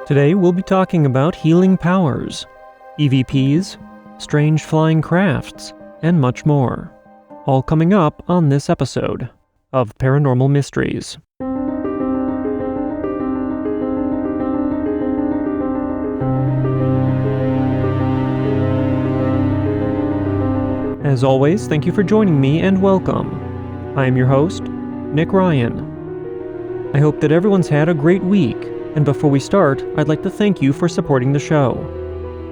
Today we'll be talking about healing powers, EVPs, strange flying crafts, and much more. All coming up on this episode of Paranormal Mysteries. As always, thank you for joining me and welcome. I am your host, Nick Ryan. I hope that everyone's had a great week, and before we start, I'd like to thank you for supporting the show.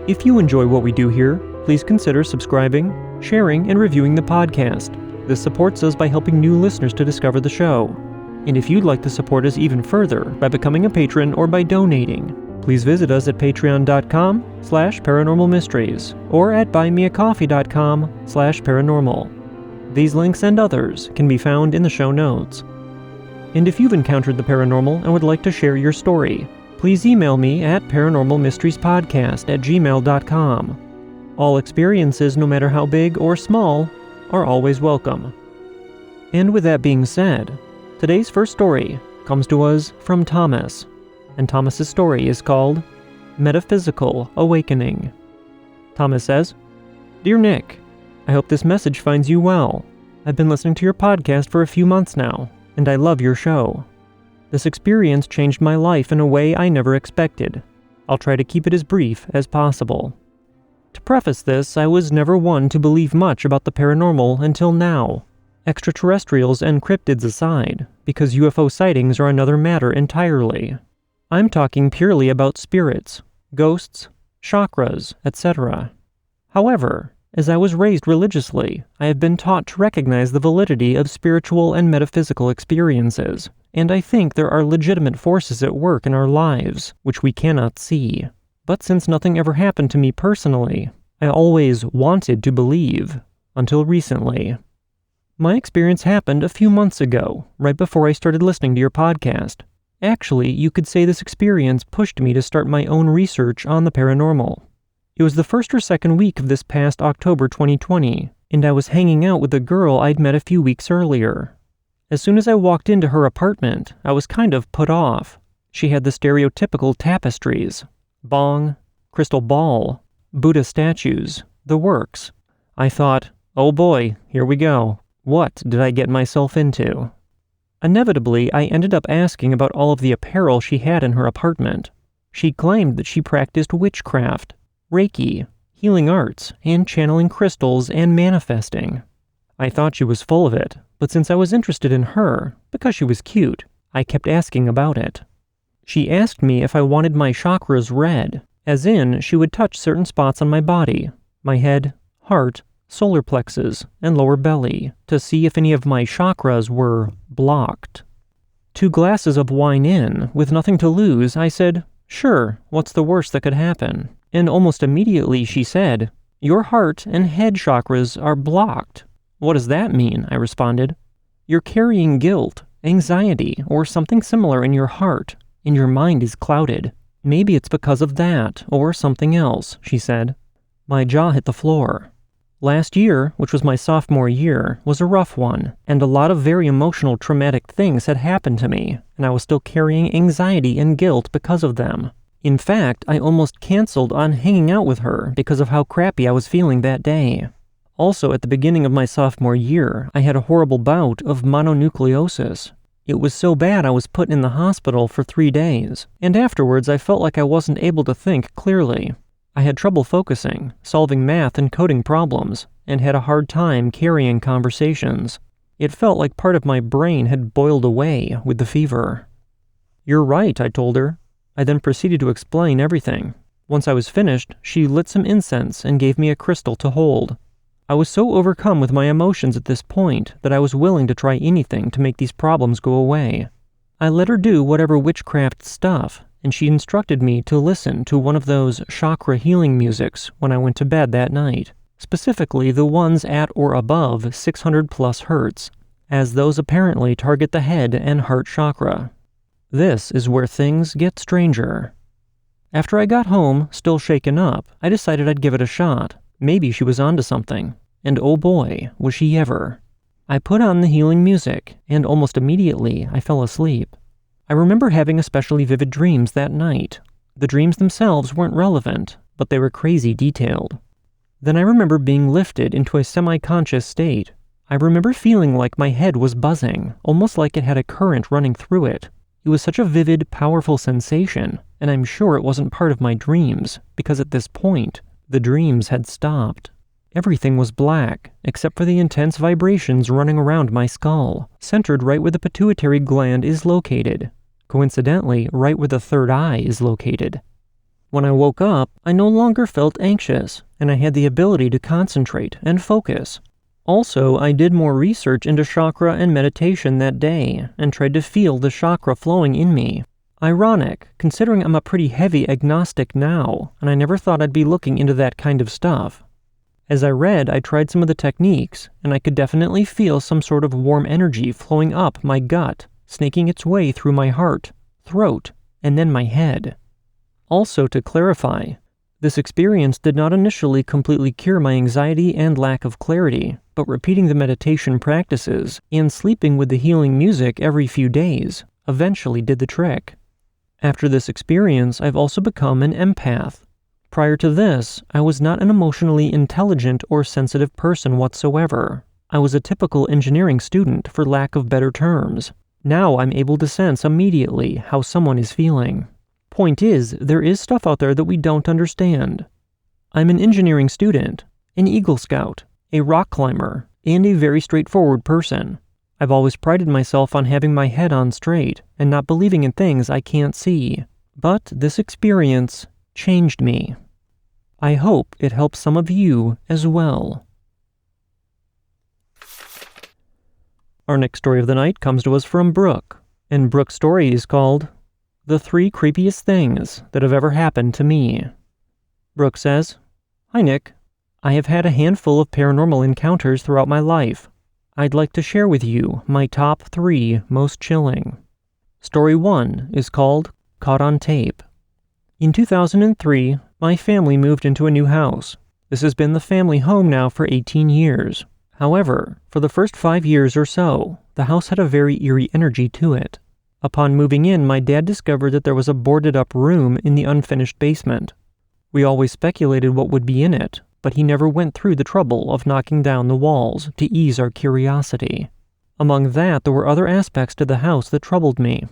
If you enjoy what we do here, please consider subscribing, sharing, and reviewing the podcast. This supports us by helping new listeners to discover the show. And if you'd like to support us even further by becoming a patron or by donating, please visit us at patreon.com/paranormalmysteries or at buymeacoffee.com/paranormal. These links and others can be found in the show notes. And if you've encountered the paranormal and would like to share your story, please email me at paranormalmysteriespodcast@gmail.com. All experiences, no matter how big or small, are always welcome. And with that being said, today's first story comes to us from Thomas, and Thomas's story is called Metaphysical Awakening. Thomas says, "Dear Nick, I hope this message finds you well. I've been listening to your podcast for a few months now, and I love your show. This experience changed my life in a way I never expected. I'll try to keep it as brief as possible. To preface this, I was never one to believe much about the paranormal until now, extraterrestrials and cryptids aside, because UFO sightings are another matter entirely. I'm talking purely about spirits, ghosts, chakras, etc. However, as I was raised religiously, I have been taught to recognize the validity of spiritual and metaphysical experiences, and I think there are legitimate forces at work in our lives, which we cannot see. But since nothing ever happened to me personally, I always wanted to believe, until recently. My experience happened a few months ago, right before I started listening to your podcast. Actually, you could say this experience pushed me to start my own research on the paranormal. It was the first or second week of this past October 2020, and I was hanging out with a girl I'd met a few weeks earlier. As soon as I walked into her apartment, I was kind of put off. She had the stereotypical tapestries, bong, crystal ball, Buddha statues, the works. I thought, oh boy, here we go. What did I get myself into? Inevitably, I ended up asking about all of the apparel she had in her apartment. She claimed that she practiced witchcraft, Reiki, healing arts, and channeling crystals and manifesting. I thought she was full of it, but since I was interested in her, because she was cute, I kept asking about it. She asked me if I wanted my chakras read, as in she would touch certain spots on my body, my head, heart, solar plexus, and lower belly, to see if any of my chakras were blocked. 2 glasses of wine in, with nothing to lose, I said, sure, what's the worst that could happen? And almost immediately she said, your heart and head chakras are blocked. What does that mean? I responded. You're carrying guilt, anxiety, or something similar in your heart, and your mind is clouded. Maybe it's because of that, or something else, she said. My jaw hit the floor. Last year, which was my sophomore year, was a rough one, and a lot of very emotional, traumatic things had happened to me, and I was still carrying anxiety and guilt because of them. In fact, I almost canceled on hanging out with her because of how crappy I was feeling that day. Also, at the beginning of my sophomore year, I had a horrible bout of mononucleosis. It was so bad I was put in the hospital for 3 days, and afterwards I felt like I wasn't able to think clearly. I had trouble focusing, solving math and coding problems, and had a hard time carrying conversations. It felt like part of my brain had boiled away with the fever. You're right, I told her. I then proceeded to explain everything. Once I was finished, she lit some incense and gave me a crystal to hold. I was so overcome with my emotions at this point that I was willing to try anything to make these problems go away. I let her do whatever witchcraft stuff, and she instructed me to listen to one of those chakra healing musics when I went to bed that night, specifically the ones at or above 600 plus hertz, as those apparently target the head and heart chakra. This is where things get stranger. After I got home, still shaken up, I decided I'd give it a shot. Maybe she was onto something, and oh boy, was she ever. I put on the healing music, and almost immediately I fell asleep. I remember having especially vivid dreams that night. The dreams themselves weren't relevant, but they were crazy detailed. Then I remember being lifted into a semi-conscious state. I remember feeling like my head was buzzing, almost like it had a current running through it. It was such a vivid, powerful sensation, and I'm sure it wasn't part of my dreams, because at this point, the dreams had stopped. Everything was black, except for the intense vibrations running around my skull, centered right where the pituitary gland is located. Coincidentally, right where the third eye is located. When I woke up, I no longer felt anxious, and I had the ability to concentrate and focus. Also, I did more research into chakra and meditation that day, and tried to feel the chakra flowing in me. Ironic, considering I'm a pretty heavy agnostic now, and I never thought I'd be looking into that kind of stuff. As I read, I tried some of the techniques, and I could definitely feel some sort of warm energy flowing up my gut, snaking its way through my heart, throat, and then my head. Also, to clarify, this experience did not initially completely cure my anxiety and lack of clarity, but repeating the meditation practices and sleeping with the healing music every few days eventually did the trick. After this experience, I've also become an empath. Prior to this, I was not an emotionally intelligent or sensitive person whatsoever. I was a typical engineering student, for lack of better terms. Now I'm able to sense immediately how someone is feeling. Point is, there is stuff out there that we don't understand. I'm an engineering student, an Eagle Scout, a rock climber, and a very straightforward person. I've always prided myself on having my head on straight and not believing in things I can't see. But this experience changed me. I hope it helps some of you as well. Our next story of the night comes to us from Brooke, and Brooke's story is called The 3 Creepiest Things That Have Ever Happened to Me. Brooke says, "Hi Nick, I have had a handful of paranormal encounters throughout my life. I'd like to share with you my top 3 most chilling. Story 1 is called Caught on Tape. In 2003, my family moved into a new house. This has been the family home now for 18 years. However, for the first 5 years or so, the house had a very eerie energy to it. Upon moving in, my dad discovered that there was a boarded-up room in the unfinished basement. We always speculated what would be in it, but he never went through the trouble of knocking down the walls to ease our curiosity. Among that, there were other aspects to the house that troubled me.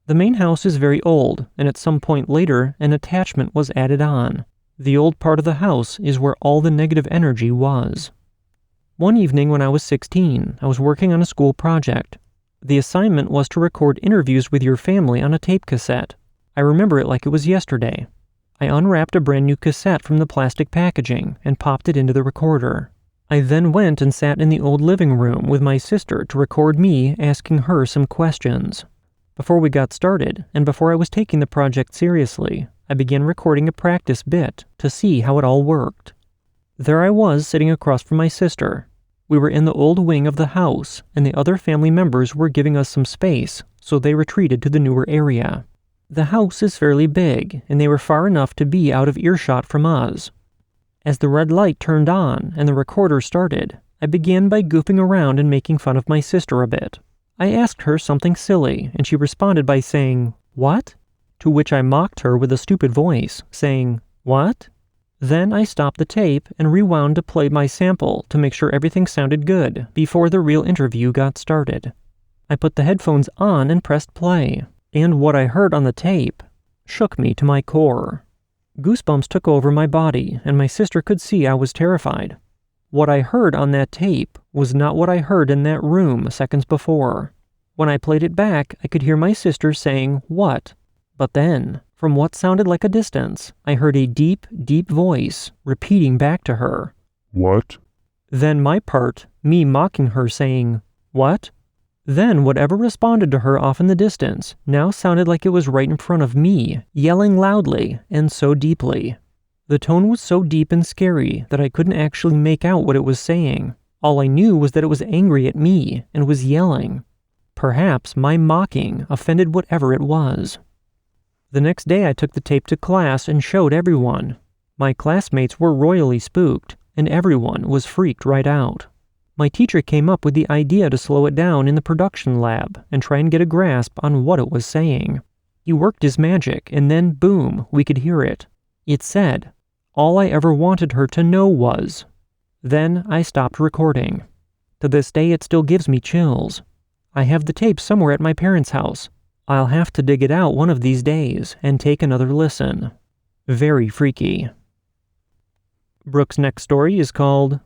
The main house is very old, and at some point later, an attachment was added on. The old part of the house is where all the negative energy was. One evening when I was 16, I was working on a school project. The assignment was to record interviews with your family on a tape cassette. I remember it like it was yesterday. I unwrapped a brand new cassette from the plastic packaging and popped it into the recorder. I then went and sat in the old living room with my sister to record me asking her some questions. Before we got started, and before I was taking the project seriously, I began recording a practice bit to see how it all worked. There I was sitting across from my sister. We were in the old wing of the house, and the other family members were giving us some space, so they retreated to the newer area. The house is fairly big, and they were far enough to be out of earshot from us. As the red light turned on and the recorder started, I began by goofing around and making fun of my sister a bit. I asked her something silly, and she responded by saying, "What?" To which I mocked her with a stupid voice, saying, "What?" Then I stopped the tape and rewound to play my sample to make sure everything sounded good before the real interview got started. I put the headphones on and pressed play, and what I heard on the tape shook me to my core. Goosebumps took over my body, and my sister could see I was terrified. What I heard on that tape was not what I heard in that room seconds before. When I played it back, I could hear my sister saying, "What?" But then, from what sounded like a distance, I heard a deep, deep voice repeating back to her, "What?" Then my part, me mocking her saying, "What?" Then whatever responded to her off in the distance now sounded like it was right in front of me, yelling loudly and so deeply. The tone was so deep and scary that I couldn't actually make out what it was saying. All I knew was that it was angry at me and was yelling. Perhaps my mocking offended whatever it was. The next day I took the tape to class and showed everyone. My classmates were royally spooked, and everyone was freaked right out. My teacher came up with the idea to slow it down in the production lab and try and get a grasp on what it was saying. He worked his magic, and then, boom, we could hear it. It said, "All I ever wanted her to know was..." Then I stopped recording. To this day, it still gives me chills. I have the tape somewhere at my parents' house. I'll have to dig it out one of these days and take another listen. Very freaky. Brooke's next story is called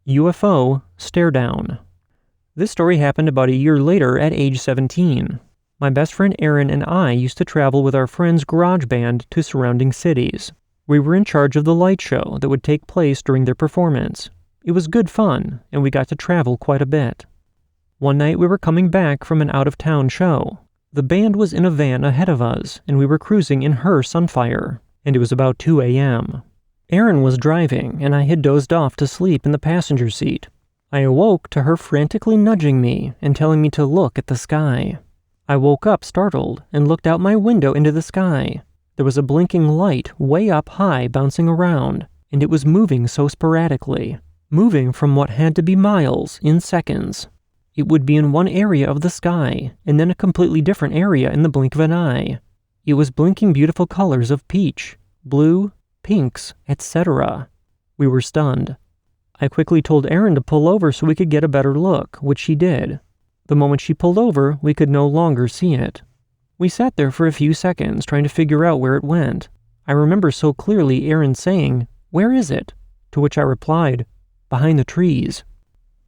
UFO Stare Down. This story happened about a year later at age 17. My best friend Aaron and I used to travel with our friend's garage band to surrounding cities. We were in charge of the light show that would take place during their performance. It was good fun, and we got to travel quite a bit. One night we were coming back from an out-of-town show. The band was in a van ahead of us, and we were cruising in her Sunfire, and it was about 2 a.m. Aaron was driving, and I had dozed off to sleep in the passenger seat. I awoke to her frantically nudging me and telling me to look at the sky. I woke up startled and looked out my window into the sky. There was a blinking light way up high bouncing around, and it was moving so sporadically, moving from what had to be miles in seconds. It would be in one area of the sky, and then a completely different area in the blink of an eye. It was blinking beautiful colors of peach, blue, pinks, etc. We were stunned. I quickly told Aaron to pull over so we could get a better look, which she did. The moment she pulled over, we could no longer see it. We sat there for a few seconds trying to figure out where it went. I remember so clearly Aaron saying, "Where is it?" To which I replied, "Behind the trees."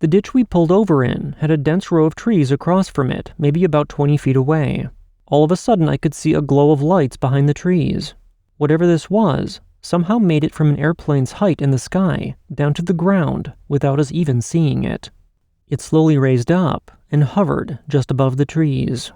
The ditch we pulled over in had a dense row of trees across from it, maybe about 20 feet away. All of a sudden I could see a glow of lights behind the trees. Whatever this was, somehow made it from an airplane's height in the sky down to the ground without us even seeing it. It slowly raised up and hovered just above the trees.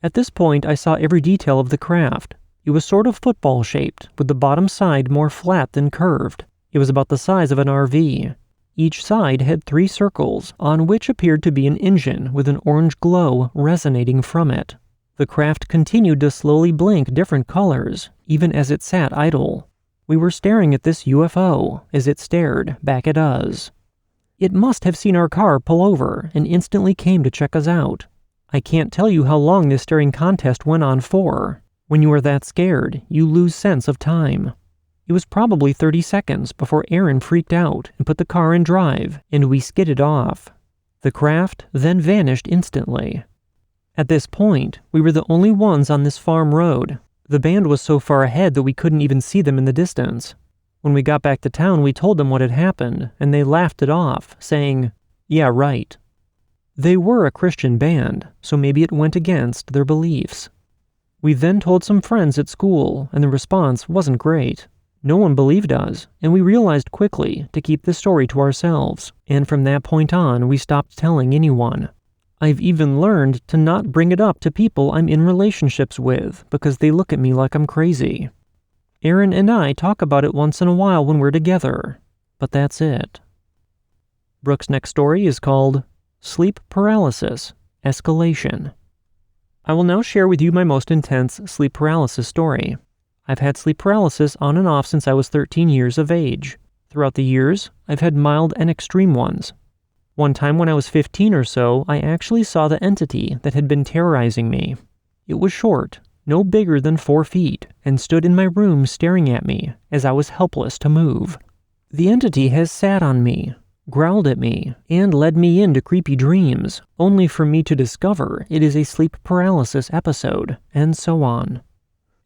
At this point I saw every detail of the craft. It was sort of football-shaped, with the bottom side more flat than curved. It was about the size of an RV. Each side had 3 circles, on which appeared to be an engine with an orange glow resonating from it. The craft continued to slowly blink different colors, even as it sat idle. We were staring at this UFO as it stared back at us. It must have seen our car pull over and instantly came to check us out. I can't tell you how long this staring contest went on for. When you are that scared, you lose sense of time. It was probably 30 seconds before Aaron freaked out and put the car in drive, and we skidded off. The craft then vanished instantly. At this point, we were the only ones on this farm road. The band was so far ahead that we couldn't even see them in the distance. When we got back to town, we told them what had happened, and they laughed it off, saying, "Yeah, right." They were a Christian band, so maybe it went against their beliefs. We then told some friends at school, and the response wasn't great. No one believed us, and we realized quickly to keep the story to ourselves, and from that point on, we stopped telling anyone. I've even learned to not bring it up to people I'm in relationships with, because they look at me like I'm crazy. Aaron and I talk about it once in a while when we're together, but that's it. Brooke's next story is called Sleep Paralysis Escalation. I will now share with you my most intense sleep paralysis story. I've had sleep paralysis on and off since I was 13 years of age. Throughout the years, I've had mild and extreme ones. One time when I was 15 or so, I actually saw the entity that had been terrorizing me. It was short, no bigger than 4 feet, and stood in my room staring at me as I was helpless to move. The entity has sat on me, growled at me, and led me into creepy dreams, only for me to discover it is a sleep paralysis episode, and so on.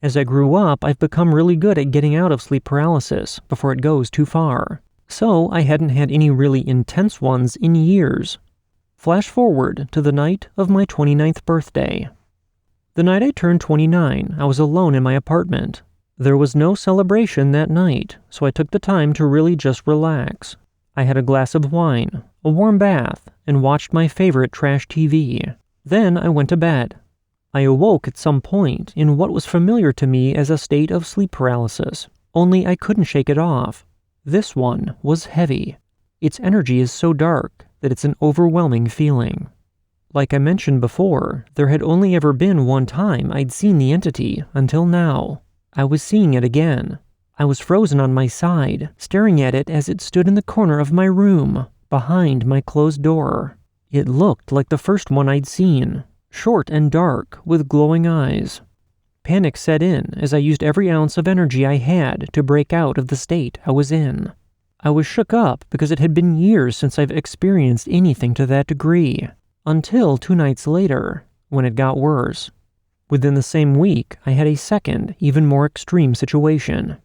As I grew up, I've become really good at getting out of sleep paralysis before it goes too far, so I hadn't had any really intense ones in years. Flash forward to the night of my 29th birthday. The night I turned 29, I was alone in my apartment. There was no celebration that night, so I took the time to really just relax. I had a glass of wine, a warm bath, and watched my favorite trash TV. Then I went to bed. I awoke at some point in what was familiar to me as a state of sleep paralysis, only I couldn't shake it off. This one was heavy. Its energy is so dark that it's an overwhelming feeling. Like I mentioned before, there had only ever been one time I'd seen the entity until now. I was seeing it again. I was frozen on my side, staring at it as it stood in the corner of my room, behind my closed door. It looked like the first one I'd seen, short and dark, with glowing eyes. Panic set in as I used every ounce of energy I had to break out of the state I was in. I was shook up because it had been years since I've experienced anything to that degree, until 2 nights later, when it got worse. Within the same week, I had a second, even more extreme situation.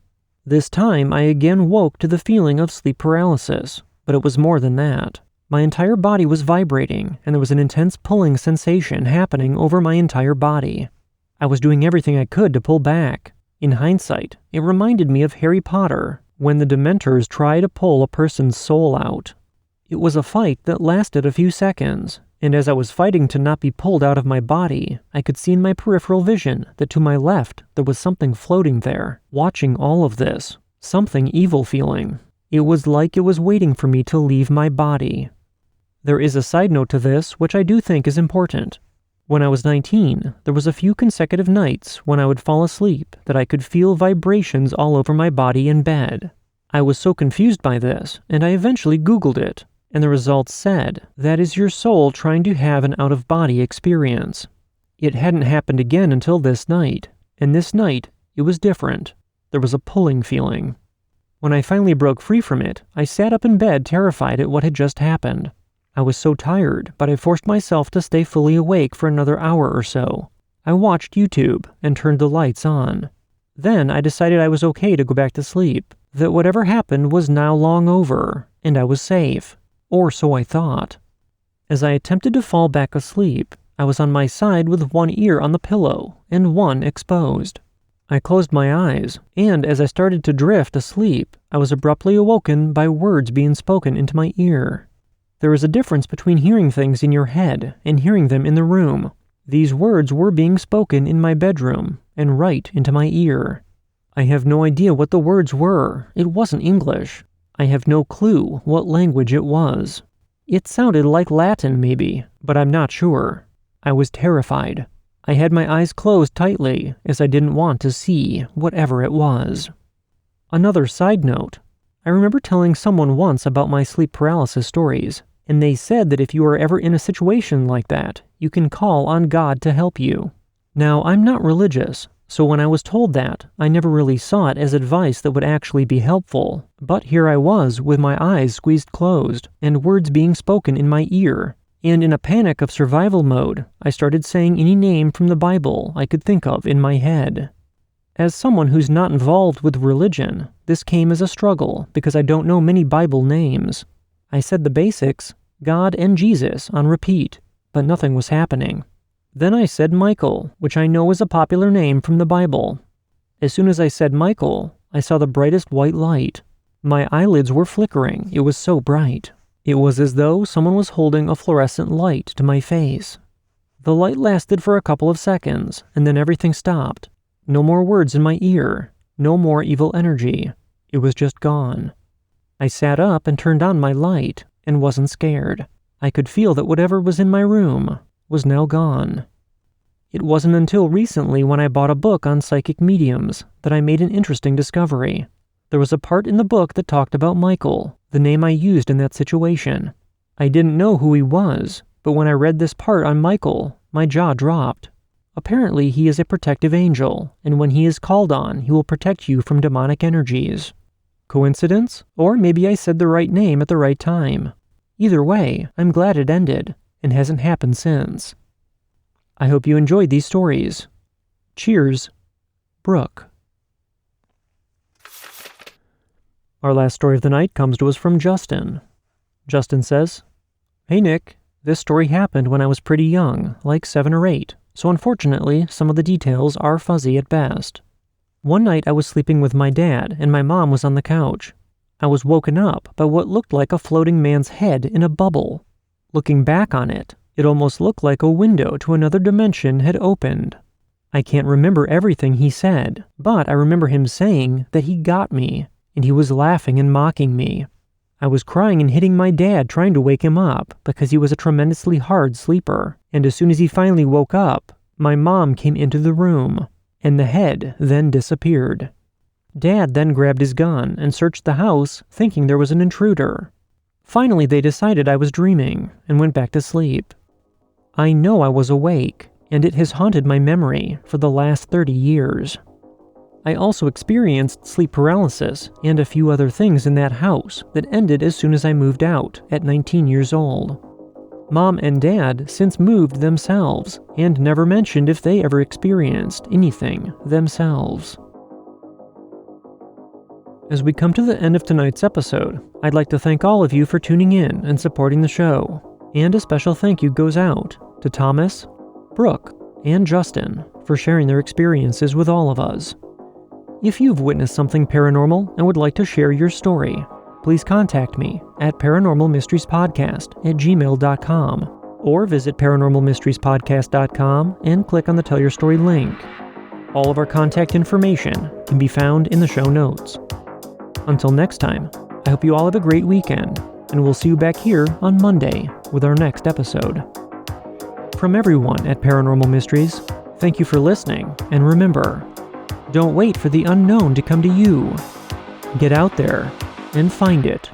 This time, I again woke to the feeling of sleep paralysis, but it was more than that. My entire body was vibrating, and there was an intense pulling sensation happening over my entire body. I was doing everything I could to pull back. In hindsight, it reminded me of Harry Potter, when the Dementors try to pull a person's soul out. It was a fight that lasted a few seconds, and as I was fighting to not be pulled out of my body, I could see in my peripheral vision that to my left there was something floating there, watching all of this, something evil feeling. It was like it was waiting for me to leave my body. There is a side note to this, which I do think is important. When I was 19, there was a few consecutive nights when I would fall asleep that I could feel vibrations all over my body in bed. I was so confused by this, and I eventually Googled it, and the results said that is your soul trying to have an out-of-body experience. It hadn't happened again until this night, and this night, it was different. There was a pulling feeling. When I finally broke free from it, I sat up in bed terrified at what had just happened. I was so tired, but I forced myself to stay fully awake for another hour or so. I watched YouTube and turned the lights on. Then I decided I was okay to go back to sleep, that whatever happened was now long over, and I was safe. Or so I thought. As I attempted to fall back asleep, I was on my side with one ear on the pillow and one exposed. I closed my eyes, and as I started to drift asleep, I was abruptly awoken by words being spoken into my ear. There is a difference between hearing things in your head and hearing them in the room. These words were being spoken in my bedroom and right into my ear. I have no idea what the words were. It wasn't English. I have no clue what language it was. It sounded like Latin maybe, but I'm not sure. I was terrified. I had my eyes closed tightly as I didn't want to see whatever it was. Another side note. I remember telling someone once about my sleep paralysis stories, and they said that if you are ever in a situation like that, you can call on God to help you. Now, I'm not religious, so when I was told that, I never really saw it as advice that would actually be helpful, but here I was with my eyes squeezed closed, and words being spoken in my ear, and in a panic of survival mode, I started saying any name from the Bible I could think of in my head. As someone who's not involved with religion, this came as a struggle because I don't know many Bible names. I said the basics, God and Jesus, on repeat, but nothing was happening. Then I said Michael, which I know is a popular name from the Bible. As soon as I said Michael, I saw the brightest white light. My eyelids were flickering, it was so bright. It was as though someone was holding a fluorescent light to my face. The light lasted for a couple of seconds, and then everything stopped. No more words in my ear, no more evil energy. It was just gone. I sat up and turned on my light, and wasn't scared. I could feel that whatever was in my room was now gone. It wasn't until recently when I bought a book on psychic mediums that I made an interesting discovery. There was a part in the book that talked about Michael, the name I used in that situation. I didn't know who he was, but when I read this part on Michael, my jaw dropped. Apparently, he is a protective angel, and when he is called on, he will protect you from demonic energies. Coincidence? Or maybe I said the right name at the right time. Either way, I'm glad it ended, and hasn't happened since. I hope you enjoyed these stories. Cheers, Brooke. Our last story of the night comes to us from Justin. Justin says, "Hey Nick, this story happened when I was pretty young, like 7 or 8. So unfortunately, some of the details are fuzzy at best. One night I was sleeping with my dad, and my mom was on the couch. I was woken up by what looked like a floating man's head in a bubble. Looking back on it, it almost looked like a window to another dimension had opened. I can't remember everything he said, but I remember him saying that he got me, and he was laughing and mocking me. I was crying and hitting my dad trying to wake him up because he was a tremendously hard sleeper, and as soon as he finally woke up, my mom came into the room, and the head then disappeared. Dad then grabbed his gun and searched the house thinking there was an intruder. Finally, they decided I was dreaming and went back to sleep. I know I was awake, and it has haunted my memory for the last 30 years. I also experienced sleep paralysis and a few other things in that house that ended as soon as I moved out at 19 years old. Mom and Dad since moved themselves and never mentioned if they ever experienced anything themselves. As we come to the end of tonight's episode, I'd like to thank all of you for tuning in and supporting the show, and a special thank you goes out to Thomas, Brooke, and Justin for sharing their experiences with all of us. If you've witnessed something paranormal and would like to share your story, please contact me at paranormalmysteriespodcast@gmail.com or visit paranormalmysteriespodcast.com and click on the Tell Your Story link. All of our contact information can be found in the show notes. Until next time, I hope you all have a great weekend, and we'll see you back here on Monday with our next episode. From everyone at Paranormal Mysteries, thank you for listening, and remember, don't wait for the unknown to come to you. Get out there and find it.